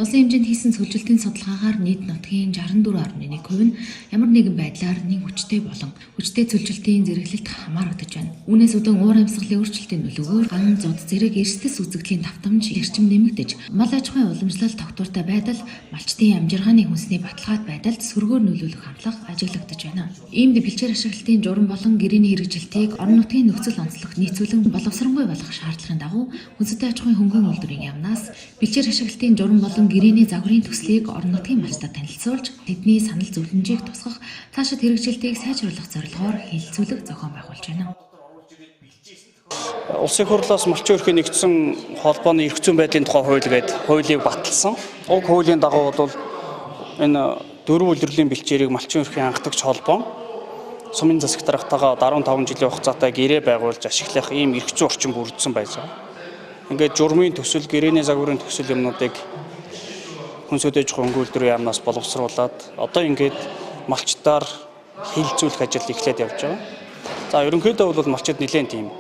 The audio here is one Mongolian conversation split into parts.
Улсын хэмжээнд хийсэн сүүлжилтийн судалгаагаар нийт нутгийн 64.1% нь ямар нэгэн байдлаар нэг хүчтэй болон хүчтэй сүүлжилтийн зэрэглэлд хамаарагдаж байна. Үүнээс үүдэн уур амьсгалын өөрчлөлтийн нөлөөгөөр ган зуд зэрэг эрсдэс үзэгдлийн давтамж эрчим нэмэгдэж, мал аж ахуйн уламжлалт тогтвортой байдал, малчдын амжиргааны хүнсний баталгаат байдалд сөргөөр нөлөөлөх хамтлага ажиглагдаж байна. Иймд бэлчээр ашиглалтын журам болон гэрээний хэрэгжилтийг орон нутгийн нөхцөл онцлог нийцүүлэн боловсронгүй болгох шаардлагын дагуу хүнстэй аж ахуйн хөнгөн үйлдвэрийн яамнаас бэлчээр ашиглалтын журам болон гэрээний загварын төслийг орон нутгийн малчдад танилцуулж, тэдний санал зөвлөмжийг тусгах, цаашид хэрэгжилтийг сайжруулах зорилгоор хэлэлцүүлэг зохион байгуулж байна. Улсын хурлаас малчин эрхийн нэгдсэн холбооны эрх зүйн байдлын тухай хууль гээд хуулийг баталсан. Уг хуулийн дагуу бол энэ дөрвөн улирлын бэлчээрийг малчин эрхийн хангалтлагч холбоо сумын засаг даргатайгаа 15 жилийн хугацаатай гэрээ байгуулж ашиглах ийм эрх зүйн орчин бүрдсэн байж байгаа. Ингээд журмын төсөл, гэрээний загварын төсөл юмнуудыг хүнстэй аж ахуйн үйлдвэрийн яамнаас боловсруулад одоо ингээд малчдаар хэлэлцүүлэх ажил эхлээд явж байгаа. За ерөнхийдөө бол малчид нэлээд тийм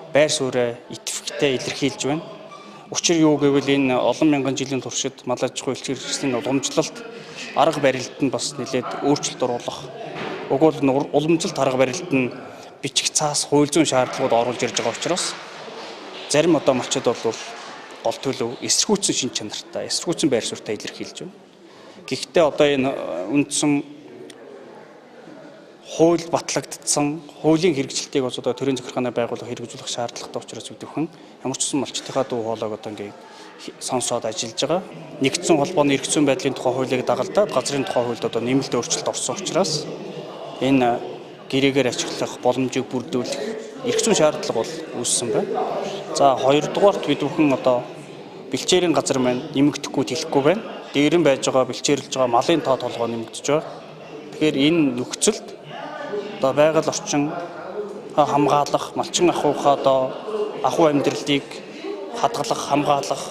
байр суурь итгэвчтэй илэрхийлж байна. Учир юу гэвэл энэ олон мянган жилийн туршид мал аж ахуй эрхлэгчдийн уламжлалт арга барилд нь бас нэлээд өөрчлөлт оруулах. Уг бол уламжлалт арга барилд нь бичих цаас хууль зүйн шаардлагууд оруулж ирж байгаа учраас зарим одоо малчид бол гол төлөв эсэргүүцсэн шин чанартай, эсэргүүцсэн байр суурьтай илэрхийлж байна. Гэхдээ одоо энэ үндсэн хууль батлагдсан хуулийн хэрэгжилтийг одоо төрийн захиргааны байгууллага хэрэгжүүлэх шаардлагатай учраас үдвхэн ямар ч сан малчдынхаа дуу хоолойг одоо ингээд сонсоод ажиллаж байгаа. Нэгдсэн холбооны эрх зүйн байдлын тухай хуулийг дагалдаад газрын тухай хуульд одоо нэмэлт өөрчлөлт орсон учраас энэ гэрээгээр ашиглах боломжийг бүрдүүлэх эрх зүйн шаардлага бол үүссэн байна. За хоёрдугаарт бид бүхэн одоо бэлчээрийн газар маань нэмэгдэхгүй хэлэхгүй байна. Дээр нь байж байгаа бэлчээрлж байгаа малын тоо толгой нэмэгдэж байгаа. Тэгэхээр энэ нөхцөлд одоо байгаль орчин хамгаалах, малчин ахуйхаа одоо ахуй амьдралыг хадгалах, хамгаалах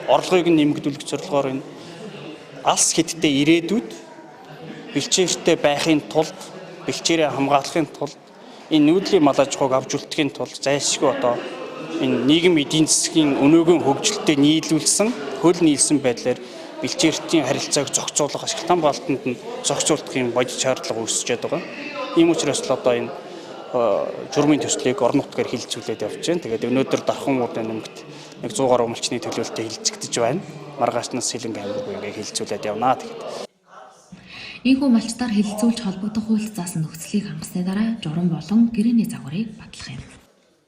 орлогыг нэмэгдүүлэх зорилгоор энэ алс хэдтэй ирээдүйд бэлчээртэй байхын тулд, бэлчээрээ хамгаалахын тулд энэ нүүдлийн мал аж ахуйг авч үлдэхийн тулд зайлшгүй одоо энэ нийгэм эдийн засгийн өнөөгийн хөгжилтэд нийлүүлсэн, хөл нийлсэн байдлаар бэлчээртийн харилцааг зохицуулах, ашиглалтын хамгаалтанд нь зохицуулах юм бодит шаардлага үүсчээд байгаа. Ийм учраас л одоо энэ журмын төслийг орон нутгаар хилцүүлээд явж байна. Тэгээд өнөөдөр дархан уудын нэмэгт 100 гаруй малчны төлөөлөлтөд хилцэгдэж байна. Маргаашнаас Сэлэнг аймаг ингээд хилцүүлээд явнаа тэгээд. Ийхүү малчдаар хэлэлцүүлж холбогдох хуульд заасан нөхцөлийг хангасны дараа журам болон гэрээний загварыг батлах юм.